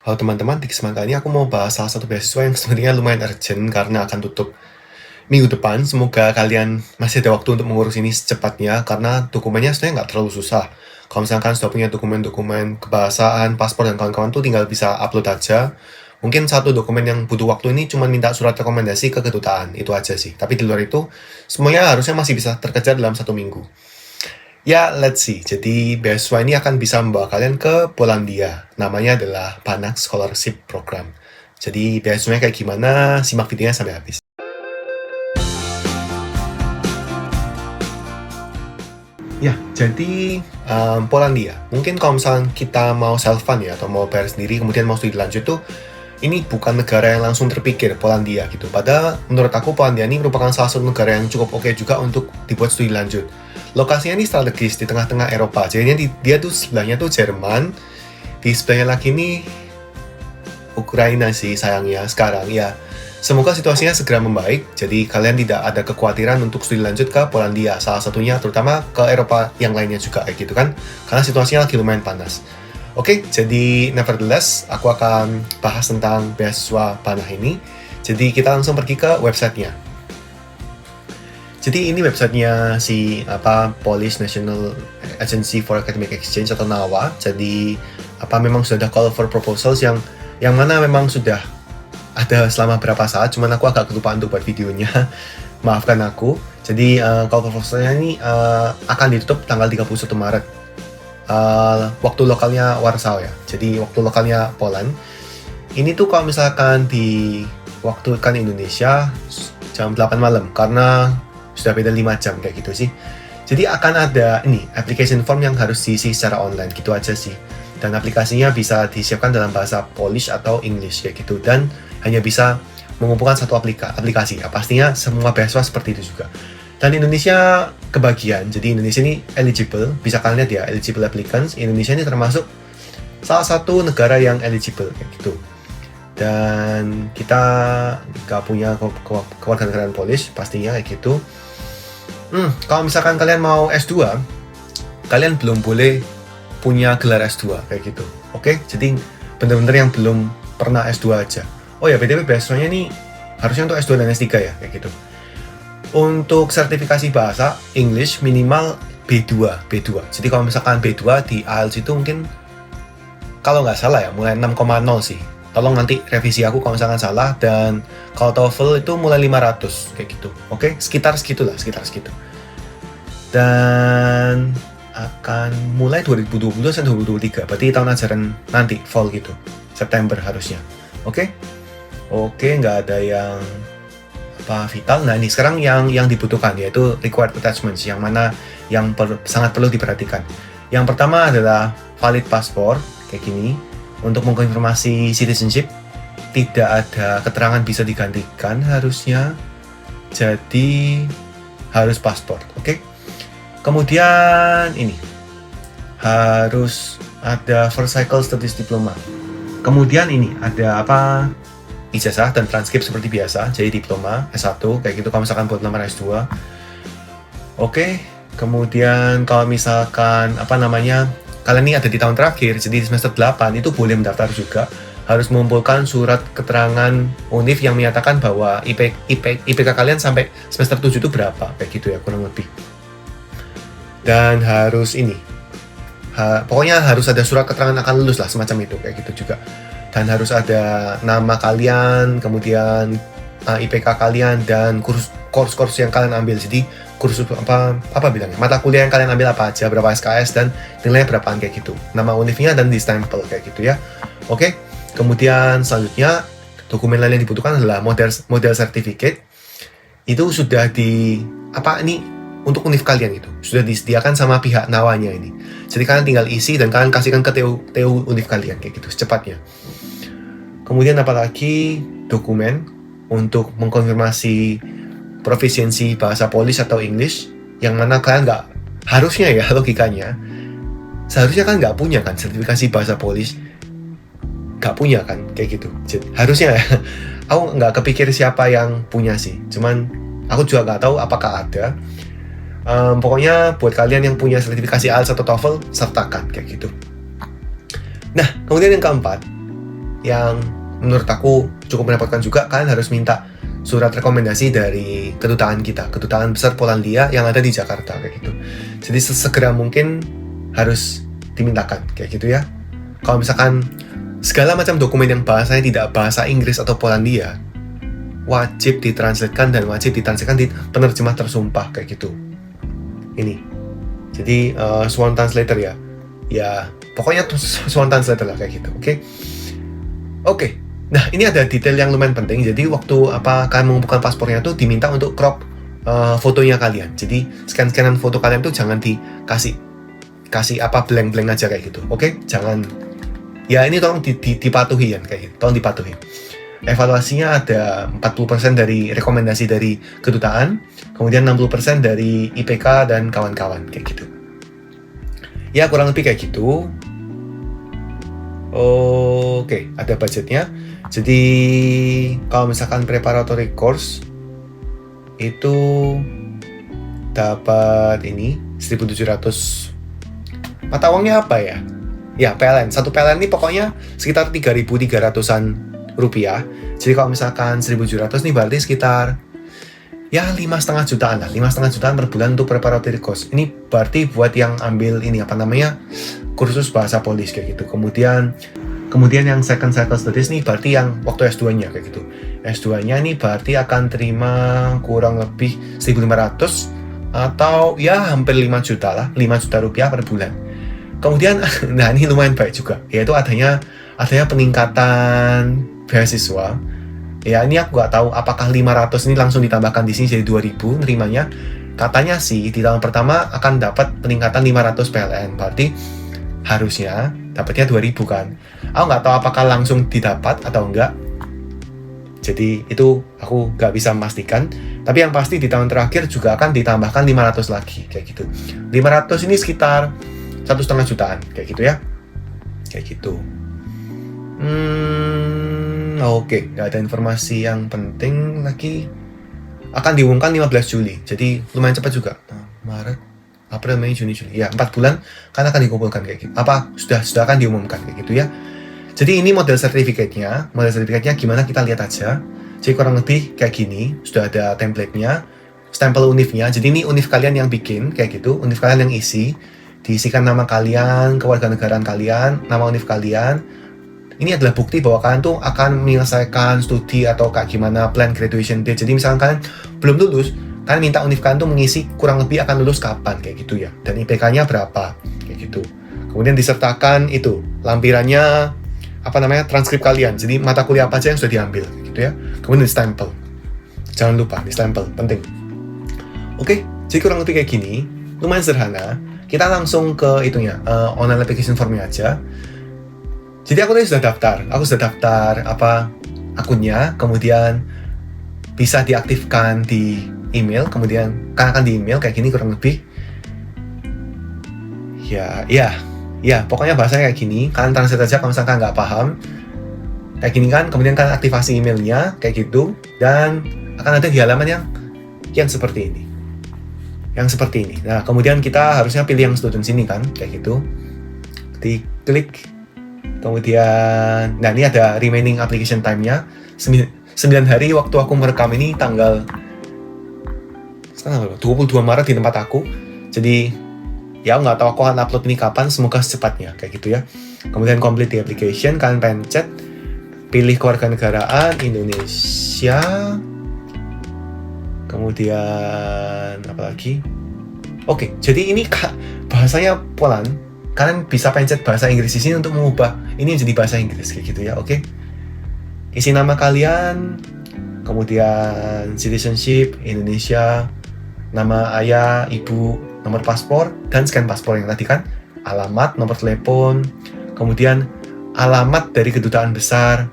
Halo teman-teman, di kesempatan kali ini aku mau bahas salah satu beasiswa yang sebenarnya lumayan urgent karena akan tutup minggu depan. Semoga kalian masih ada waktu untuk mengurus ini secepatnya karena dokumennya sebenarnya nggak terlalu susah. Kalau misalkan sudah punya dokumen-dokumen kebahasaan, paspor, dan kawan-kawan tuh tinggal bisa upload aja. Mungkin satu dokumen yang butuh waktu ini cuma minta surat rekomendasi ke kedutaan, itu aja sih. Tapi di luar itu, semuanya harusnya masih bisa terkejar dalam 1 minggu. Ya, let's see. Jadi, beasiswa ini akan bisa membawa kalian ke Polandia. Namanya adalah Panak Scholarship Program. Jadi, beasiswanya kayak gimana? Simak videonya sampai habis. Ya, jadi Polandia. Mungkin kalau misalnya kita mau self-fund ya, atau mau bayar sendiri, kemudian mau studi lanjut tuh, ini bukan negara yang langsung terpikir, Polandia gitu. Padahal menurut aku Polandia ini merupakan salah satu negara yang cukup oke juga untuk dibuat studi lanjut. Lokasinya ini strategis di tengah-tengah Eropa. Jadinya dia tuh sebelahnya tuh Jerman, di sebelahnya lagi nih Ukraina sih sayangnya sekarang ya. Semoga situasinya segera membaik, jadi kalian tidak ada kekhawatiran untuk studi lanjut ke Polandia, salah satunya terutama ke Eropa yang lainnya juga kayak gitu kan, karena situasinya lagi lumayan panas. Oke, jadi nevertheless, aku akan bahas tentang beasiswa Panah ini. Jadi kita langsung pergi ke websitenya. Jadi ini websitenya si Polish National Agency for Academic Exchange atau NAWA. Jadi memang sudah ada call for proposals yang mana memang sudah ada selama berapa saat, cuman aku agak kelupaan untuk buat videonya. Maafkan aku. Jadi call for proposalnya ini akan ditutup tanggal 31 Maret. Waktu lokalnya Warsaw ya. Jadi waktu lokalnya Poland. Ini tuh kalau misalkan di waktu kan Indonesia jam 8 malam karena sudah beda 5 jam kayak gitu sih. Jadi akan ada ini application form yang harus diisi secara online gitu aja sih. Dan aplikasinya bisa disiapkan dalam bahasa Polish atau English kayak gitu, dan hanya bisa mengumpulkan satu aplikasi. Ya, pastinya semua beasiswa seperti itu juga. Dan Indonesia kebagian, jadi Indonesia ini eligible, bisa kalian lihat ya, eligible applicants. Indonesia ini termasuk salah satu negara yang eligible kayak gitu. Dan kita gak punya kewarganegaraan Polish pastinya kayak gitu. Kalau misalkan kalian mau S2, kalian belum boleh punya gelar S2 kayak gitu. Oke, jadi bener-bener yang belum pernah S2 aja. Oh ya, BTW beasiswanya ini harusnya untuk S2 dan S3 ya kayak gitu. Untuk sertifikasi bahasa English minimal B2. Jadi kalau misalkan B2 di IELTS itu mungkin kalau nggak salah ya mulai 6,0 sih. Tolong nanti revisi aku kalau misalkan salah. Dan kalau TOEFL itu mulai 500 kayak gitu. Oke, sekitar segitu. Dan akan mulai 2020 sampai 2023. Berarti tahun ajaran nanti fall gitu. September harusnya. Oke, nggak ada yang vital. Nah ini sekarang yang dibutuhkan yaitu required attachments, yang mana yang sangat perlu diperhatikan. Yang pertama adalah valid paspor kayak gini. Untuk mengkonfirmasi citizenship tidak ada keterangan bisa digantikan harusnya, jadi harus paspor. Oke. Kemudian ini harus ada first cycle studies diploma. Kemudian ini ada ijazah dan transkrip seperti biasa, jadi diploma S1 kayak gitu kalau misalkan buat lamar S2. Oke, kemudian kalau misalkan kalian ini ada di tahun terakhir, jadi di semester 8 itu boleh mendaftar juga. Harus mengumpulkan surat keterangan UNIF yang menyatakan bahwa IPK kalian sampai semester 7 itu berapa, kayak gitu ya kurang lebih. Dan harus pokoknya harus ada surat keterangan akan lulus lah, semacam itu kayak gitu juga. Dan harus ada nama kalian, kemudian IPK kalian, dan kursus yang kalian ambil. Jadi kursus mata kuliah yang kalian ambil apa aja, berapa SKS, dan nilainya berapaan kayak gitu. Nama univnya dan di stempel kayak gitu ya. Oke. Kemudian selanjutnya dokumen lain yang dibutuhkan adalah model certificate. Itu sudah untuk univ kalian itu sudah disediakan sama pihak nawanya ini. Jadi kalian tinggal isi dan kalian kasihkan ke TU univ kalian kayak gitu secepatnya. Kemudian apalagi dokumen untuk mengkonfirmasi profisiensi bahasa Polish atau English, yang mana kalian nggak harusnya ya logikanya seharusnya kan nggak punya kan sertifikasi bahasa Polish, nggak punya kan kayak gitu. Jadi, harusnya ya. Aku nggak kepikir siapa yang punya sih, cuman aku juga nggak tahu apakah ada. Pokoknya buat kalian yang punya sertifikasi IELTS atau TOEFL, sertakan kayak gitu. Nah, kemudian yang keempat, yang menurut aku cukup merepotkan juga. Kalian harus minta surat rekomendasi dari kedutaan kita, kedutaan besar Polandia yang ada di Jakarta kayak gitu. Jadi sesegera mungkin harus dimintakan kayak gitu ya. Kalau misalkan segala macam dokumen yang bahasanya tidak bahasa Inggris atau Polandia, wajib ditranslatekan dan wajib ditranslatekan di penerjemah tersumpah kayak gitu. Ini. Jadi sworn translator ya. Ya, pokoknya sworn translator lah kayak gitu. Oke. Nah, ini ada detail yang lumayan penting. Jadi waktu kalian mengumpulkan paspornya tuh diminta untuk crop fotonya kalian. Jadi scan-scanan foto kalian tuh jangan dikasih blank-blank aja kayak gitu. Jangan. Ya, ini tolong dipatuhi ya kayak gitu. Tolong dipatuhi. Evaluasinya ada 40% dari rekomendasi dari kedutaan, kemudian 60% dari IPK dan kawan-kawan kayak gitu. Ya, kurang lebih kayak gitu. Oke, ada budgetnya. Jadi kalau misalkan preparatory course itu dapat ini 1.700. Mata uangnya apa ya? Ya, PLN. Satu PLN ini pokoknya sekitar 3.300-an rupiah. Jadi kalau misalkan 1.700 nih berarti sekitar ya 5,5 jutaan lah. 5,5 jutaan per bulan untuk preparatory course. Ini berarti buat yang ambil ini kursus bahasa Polish kayak gitu. Kemudian yang second cycle studies nih berarti yang waktu S2-nya kayak gitu. S2-nya nih berarti akan terima kurang lebih 1.500 atau ya hampir 5 juta lah, 5 juta rupiah per bulan. Kemudian, nah ini lumayan baik juga, yaitu adanya peningkatan beasiswa. Ya ini aku nggak tahu apakah 500 ini langsung ditambahkan di sini jadi 2.000 nerimanya. Katanya sih di tahun pertama akan dapat peningkatan 500 PLN, berarti harusnya dapatnya 2.000 kan. Aku nggak tahu apakah langsung didapat atau enggak. Jadi itu aku nggak bisa memastikan. Tapi yang pasti di tahun terakhir juga akan ditambahkan 500 lagi kayak gitu. 500 ini sekitar 1,5 jutaan kayak gitu ya. Kayak gitu. Oke, nggak ada informasi yang penting lagi. Akan diumumkan 15 Juli. Jadi lumayan cepat juga. Maret, April, Mei, Juni, Juli. Ya, 4 bulan kan akan dikumpulkan kayak gitu. Sudah akan diumumkan kayak gitu ya. Jadi ini model sertifikatnya. Model sertifikatnya gimana kita lihat aja. Jadi kurang lebih kayak gini. Sudah ada template-nya, stempel univnya. Jadi ini univ kalian yang bikin kayak gitu. Univ kalian yang isi. Diisikan nama kalian, kewarganegaraan kalian, nama univ kalian. Ini adalah bukti bahwa kalian tuh akan menyelesaikan studi atau kayak gimana plan graduation date. Jadi misalkan kalian belum lulus, kalian minta univ kalian tuh mengisi kurang lebih akan lulus kapan kayak gitu ya. Dan IPK-nya berapa kayak gitu. Kemudian disertakan itu lampirannya transkrip kalian. Jadi mata kuliah apa aja yang sudah diambil gitu ya. Kemudian di stempel. Jangan lupa di stempel, penting. Oke, jadi kurang lebih kayak gini. Lumayan sederhana. Kita langsung ke itunya, online application formnya aja. Jadi aku tadi sudah daftar akunnya, kemudian bisa diaktifkan di email, kemudian kan akan di email kayak gini kurang lebih. Ya, pokoknya bahasanya kayak gini. Kalian translate aja kalau misalkan nggak paham. Kayak gini kan, kemudian kalian aktifasi emailnya kayak gitu, dan akan ada di halaman yang seperti ini. Nah, kemudian kita harusnya pilih yang student sini kan, kayak gitu. Diklik. Kemudian, nah ini ada remaining application time-nya 9 hari waktu aku merekam ini tanggal 22 Maret di tempat aku. Jadi ya nggak tahu aku akan upload ini kapan, semoga secepatnya kayak gitu ya. Kemudian complete the application, kalian pencet pilih kewarganegaraan Indonesia. Kemudian apa lagi? Oke, jadi ini bahasanya Poland. Kalian bisa pencet bahasa Inggris di sini untuk mengubah ini jadi bahasa Inggris kayak gitu ya, oke? Isi nama kalian, kemudian citizenship Indonesia, nama ayah, ibu, nomor paspor, dan scan paspor yang tadi kan, alamat, nomor telepon, kemudian alamat dari kedutaan besar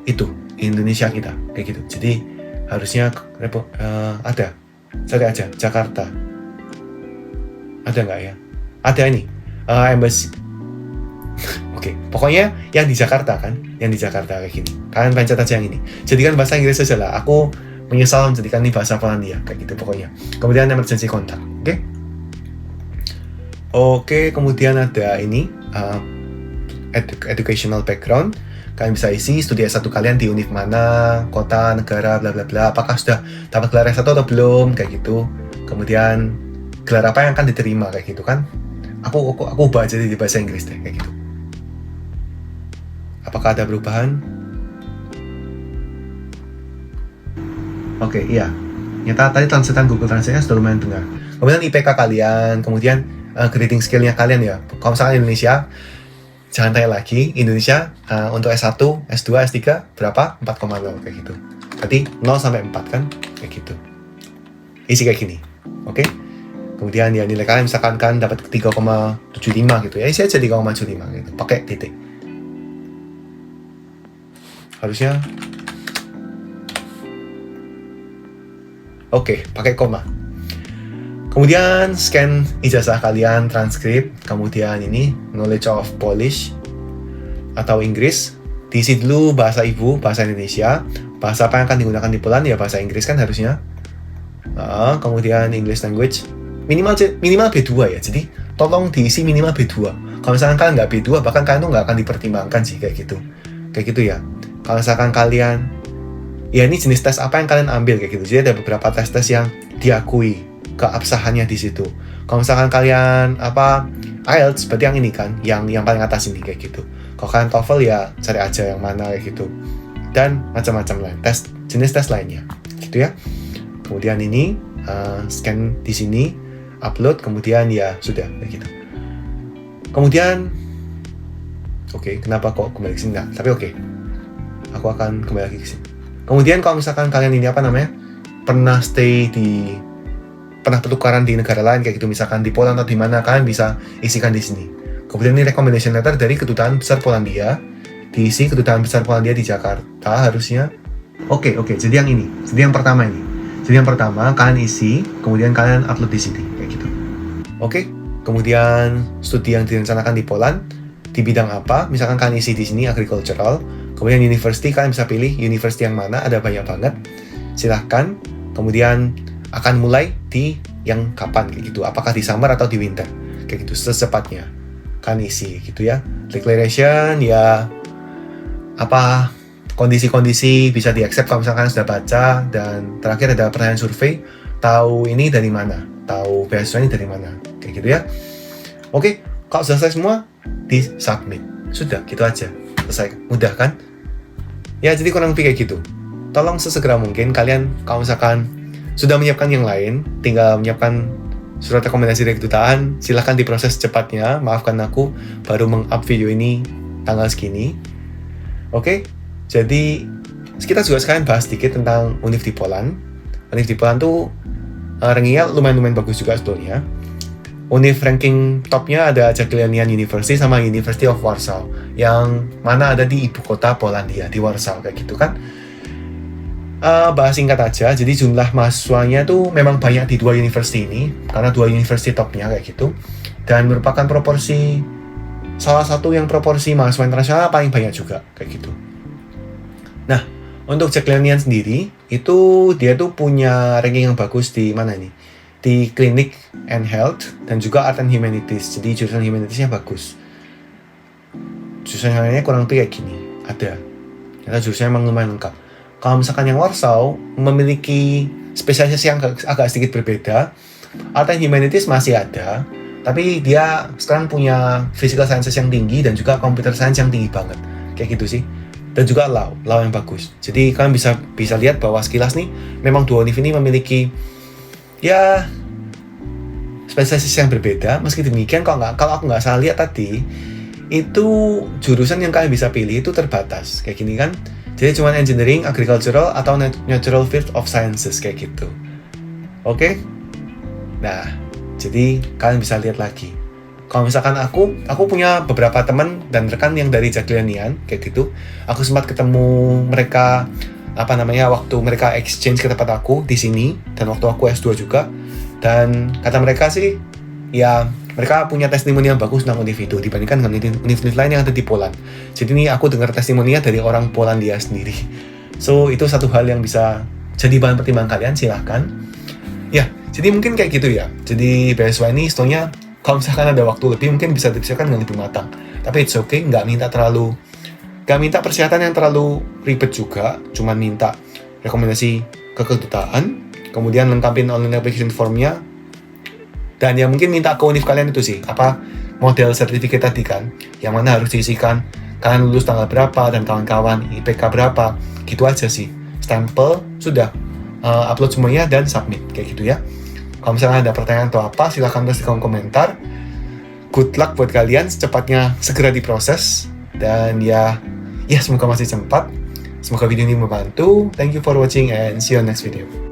itu Indonesia kita kayak gitu. Jadi harusnya ada, cari aja Jakarta, ada nggak ya? Ada ini. Embassy. Oke, pokoknya yang di Jakarta kan, yang di Jakarta kayak gini. Kalian pencet aja yang ini. Jadikan bahasa Inggris aja lah. Aku menyesal menjadikan ini bahasa Polandia kayak gitu pokoknya. Kemudian emergency contact, oke? Oke, kemudian ada ini educational background. Kalian bisa isi studi S1 kalian di univ mana, kota, negara, bla bla bla. Apakah sudah dapat gelar S1 atau belum, kayak gitu. Kemudian gelar apa yang akan diterima, kayak gitu kan. Aku ubah jadi di bahasa Inggris deh, kayak gitu. Apakah ada perubahan? Oke, iya. Nyata tadi translatean Google Translate-nya sudah lumayan dengar. Kemudian IPK kalian, kemudian grading skill-nya kalian ya. Kalau misalkan Indonesia, jangan tanya lagi. Indonesia untuk S1, S2, S3 berapa? 4,0 kayak gitu. Berarti 0 sampai 4 kan? Kayak gitu. Isi kayak gini. Oke? Kemudian ya nilai kalian misalkan kan dapat 3,75 gitu ya. Isi aja 3,75 gitu. Pakai titik. Harusnya oke, pakai koma. Kemudian scan ijazah kalian, transkrip, kemudian ini knowledge of Polish atau Inggris. Diisi dulu bahasa ibu, bahasa Indonesia. Bahasa apa yang akan digunakan di Poland ya bahasa Inggris kan harusnya. Kemudian English language minimal B2 ya. Jadi tolong diisi minimal B2. Kalau misalkan kalian nggak B2 bahkan kalian tuh nggak akan dipertimbangkan sih kayak gitu. Kayak gitu ya. Kalau misalkan kalian ya ini jenis tes apa yang kalian ambil kayak gitu. Jadi ada beberapa tes-tes yang diakui keabsahannya di situ. Kalau misalkan kalian IELTS berarti yang ini kan, yang paling atas ini kayak gitu. Kalau kalian TOEFL ya cari aja yang mana kayak gitu. Dan macam-macam lain, jenis tes lainnya. Gitu ya. Kemudian ini scan di sini, upload, kemudian ya sudah kayak gitu. Kemudian kenapa kok kembali ke sini? Nah, tapi aku akan kembali lagi ke sini. Kemudian kalau misalkan kalian ini pernah pertukaran di negara lain kayak gitu, misalkan di Poland atau di mana, kalian bisa isikan di sini. Kemudian ini recommendation letter dari Kedutaan Besar Polandia, diisi Kedutaan Besar Polandia di Jakarta harusnya. Jadi yang ini, jadi yang pertama ini. Jadi yang pertama kalian isi, kemudian kalian upload di sini kayak gitu. Kemudian studi yang direncanakan di Poland di bidang apa? Misalkan kalian isi di sini agricultural. Kemudian university, kalian bisa pilih university yang mana, ada banyak banget. Silahkan. Kemudian akan mulai di yang kapan kayak gitu. Apakah di summer atau di winter? Kayak gitu, secepatnya. Kalian isi gitu ya. Declaration ya kondisi-kondisi bisa di-accept kalau misalkan sudah baca. Dan terakhir ada pertanyaan survei. Tahu ini dari mana? Tahu beasiswa ini dari mana? Kayak gitu ya. Kalau selesai semua, di-submit. Sudah, gitu aja. Selesai. Mudah kan? Ya, jadi kurang lebih kayak gitu. Tolong sesegera mungkin kalian kalau misalkan sudah menyiapkan yang lain, tinggal menyiapkan surat rekomendasi dari kedutaan, silahkan diproses cepatnya. Maafkan aku baru meng-up video ini tanggal segini. Jadi kita juga sekalian bahas sedikit tentang univ di Poland. Univ di Poland tuh rankingnya lumayan bagus juga sebetulnya. Univ ranking topnya ada Jagiellonian University sama University of Warsaw, yang mana ada di ibu kota Polandia, di Warsaw kayak gitu kan. Bahas singkat aja, jadi jumlah mahasiswanya tuh memang banyak di dua university ini, karena dua university topnya kayak gitu, dan merupakan salah satu yang proporsi mahasiswa internasional paling banyak juga kayak gitu. Nah, untuk Jagiellonian sendiri itu dia tuh punya ranking yang bagus di mana nih? Di Clinic and Health dan juga Art and Humanities. Jadi jurusan Humanities-nya bagus. Jurusan lainnya kurang lebih kayak gini. Ada. Karena jurusannya memang lumayan lengkap. Kalau misalkan yang Warsaw memiliki spesialisasi yang agak sedikit berbeda. Art and Humanities masih ada, tapi dia sekarang punya Physical Sciences yang tinggi dan juga Computer Science yang tinggi banget. Kayak gitu sih. Dan juga law yang bagus. Jadi kalian bisa lihat bahwa sekilas nih memang dua univ ini memiliki ya spesialisasi yang berbeda. Meski demikian kalau aku nggak salah lihat tadi itu jurusan yang kalian bisa pilih itu terbatas kayak gini kan. Jadi cuma engineering, agricultural atau natural field of sciences kayak gitu. Nah, jadi kalian bisa lihat lagi. Kalau misalkan aku punya beberapa teman dan rekan yang dari Jagiellonian kayak gitu. Aku sempat ketemu mereka waktu mereka exchange ke tempat aku di sini dan waktu aku S2 juga. Dan kata mereka sih ya mereka punya testimoni yang bagus tentang univ itu dibandingkan dengan univ lain yang ada di Poland. Jadi ini aku dengar testimoninya dari orang Polandia sendiri. So itu satu hal yang bisa jadi bahan pertimbangan kalian, silahkan. Ya, jadi mungkin kayak gitu ya. Jadi beasiswa ini istilahnya kalau misalkan ada waktu lebih mungkin bisa dipersiapkan dengan lebih matang. Tapi it's okay, nggak minta terlalu Gak minta persyaratan yang terlalu ribet juga, cuman minta rekomendasi ke kedutaan, kemudian lengkapin online application formnya, dan ya mungkin minta ke univ kalian itu sih, apa model sertifikat tadi kan, yang mana harus diisikan kalian lulus tanggal berapa dan kawan-kawan, IPK berapa, gitu aja sih. Stempel, sudah, upload semuanya dan submit, kayak gitu ya. Kalau misalnya ada pertanyaan atau apa, silahkan tulis di kolom komentar. Good luck buat kalian, secepatnya segera diproses, dan ya semoga masih cepat. Semoga video ini membantu. Thank you for watching and see you on next video.